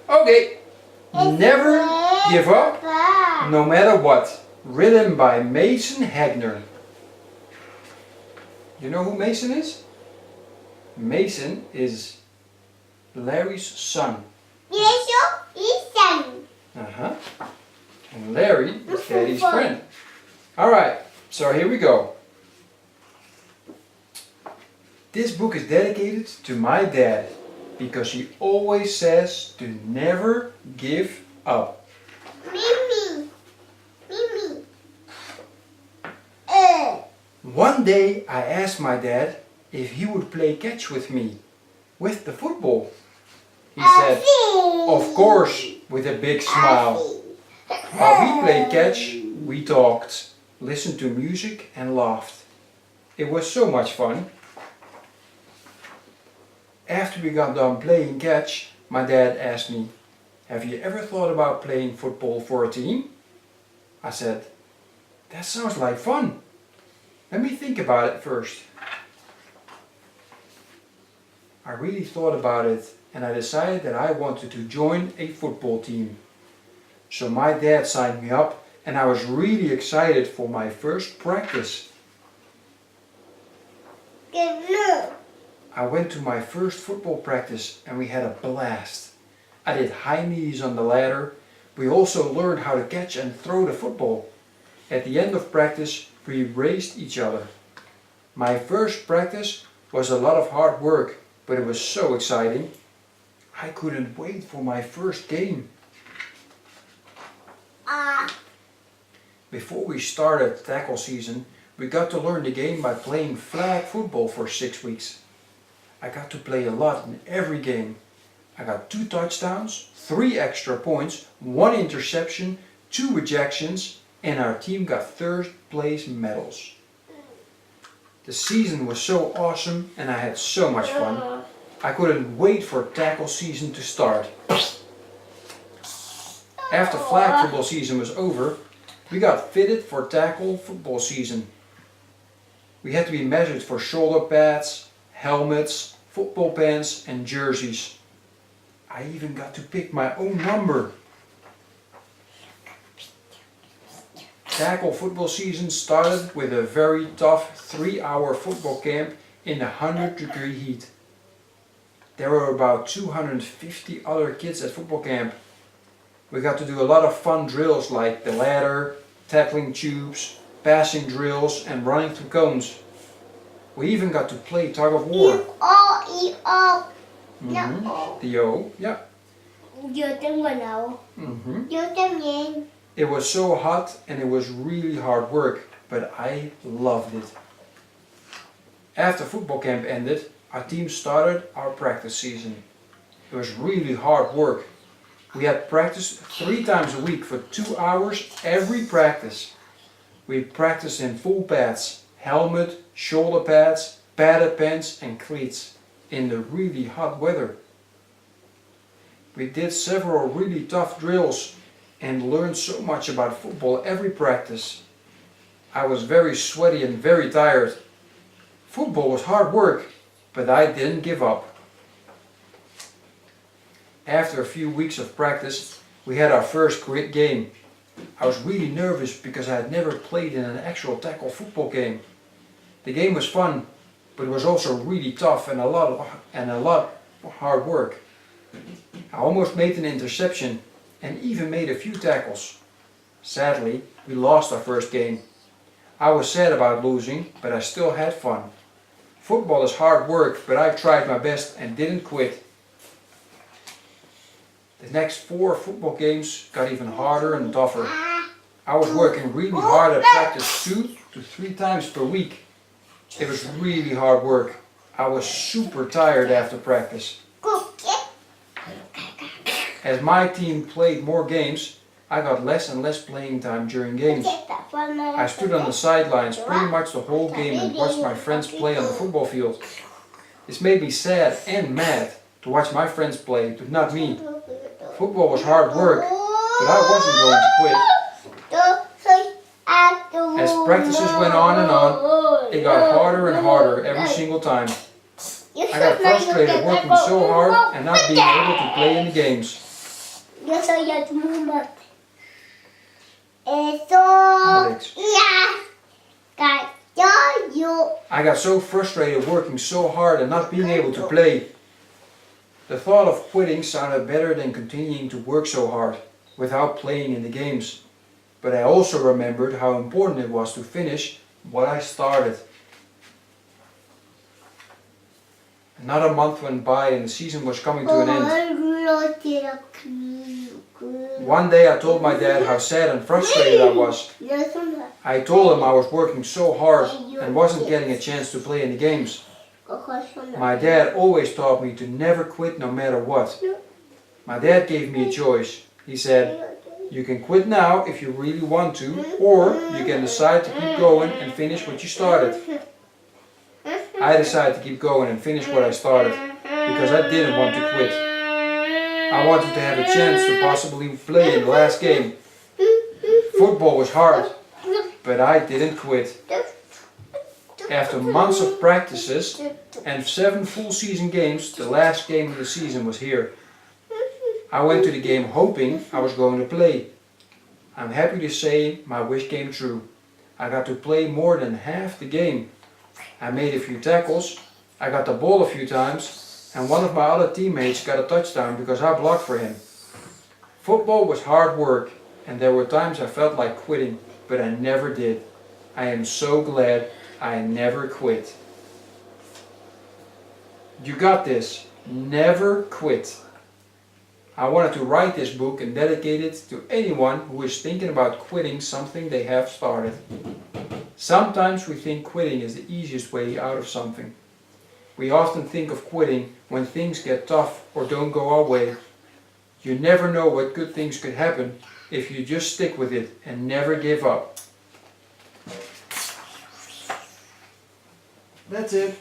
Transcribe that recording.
Okay, never give up, no matter what. Written by Mason Hagner. You know who Mason is? Mason is Larry's son. Uh-huh. And Larry is Daddy's friend. Alright, so here we go. This book is dedicated to my dad because he always says to never give up. Mimi. One day I asked my dad if he would play catch with me, with the football. He said, of course, with a big smile. While we played catch, we talked, listened to music and laughed. It was so much fun. After we got done playing catch, my dad asked me, have you ever thought about playing football for a team? I said, that sounds like fun. Let me think about it first. I really thought about it and I decided that I wanted to join a football team. So my dad signed me up and I was really excited for my first practice. I went to my first football practice and we had a blast. I did high knees on the ladder. We also learned how to catch and throw the football. At the end of practice, we raced each other. My first practice was a lot of hard work, but it was so exciting. I couldn't wait for my first game. Before we started tackle season, we got to learn the game by playing flag football for 6 weeks. I got to play a lot in every game. I got 2 touchdowns, 3 extra points, 1 interception, 2 rejections, and our team got 3rd place medals. The season was so awesome and I had so much fun. I couldn't wait for tackle season to start. After flag football season was over, we got fitted for tackle football season. We had to be measured for shoulder pads, helmets, football pants and jerseys. I even got to pick my own number. Tackle football season started with a very tough 3-hour football camp in 100-degree heat. There were about 250 other kids at football camp. We got to do a lot of fun drills like the ladder, tackling tubes, passing drills and running through cones. We even got to play tug of war. The O, yeah. It was so hot and it was really hard work, but I loved it. After football camp ended, our team started our practice season. It was really hard work. We had practice 3 times a week for 2 hours every practice. We practiced in full pads, helmet, shoulder pads, padded pants and cleats in the really hot weather. We did several really tough drills and learned so much about football every practice. I was very sweaty and very tired. Football was hard work, but I didn't give up. After a few weeks of practice, we had our first game. I was really nervous because I had never played in an actual tackle football game. The game was fun, but it was also really tough and a lot of hard work. I almost made an interception and even made a few tackles. Sadly, we lost our first game. I was sad about losing, but I still had fun. Football is hard work, but I tried my best and didn't quit. The next 4 football games got even harder and tougher. I was working really hard at practice 2 to 3 times per week. It was really hard work. I was super tired after practice. As my team played more games, I got less and less playing time during games. I stood on the sidelines pretty much the whole game and watched my friends play on the football field. This made me sad and mad to watch my friends play, but not me. Football was hard work, but I wasn't going to quit. As practices went on and on, it got harder and harder every single time. I got frustrated working so hard and not being able to play in the games. Yo soy el mundo. Alex. Yo. I got so frustrated working so hard and not being able to play. The thought of quitting sounded better than continuing to work so hard without playing in the games. But I also remembered how important it was to finish what I started. Another month went by and the season was coming to an end. One day I told my dad how sad and frustrated I was. I told him I was working so hard and wasn't getting a chance to play in the games. My dad always taught me to never quit no matter what. My dad gave me a choice. He said, you can quit now if you really want to, or you can decide to keep going and finish what you started. I decided to keep going and finish what I started because I didn't want to quit. I wanted to have a chance to possibly play in the last game. Football was hard, but I didn't quit. After months of practices and 7 full season games, the last game of the season was here. I went to the game hoping I was going to play. I'm happy to say my wish came true. I got to play more than half the game. I made a few tackles, I got the ball a few times, and one of my other teammates got a touchdown because I blocked for him. Football was hard work, and there were times I felt like quitting, but I never did. I am so glad I never quit. You got this. Never quit. I wanted to write this book and dedicate it to anyone who is thinking about quitting something they have started. Sometimes we think quitting is the easiest way out of something. We often think of quitting when things get tough or don't go our way. You never know what good things could happen if you just stick with it and never give up. That's it.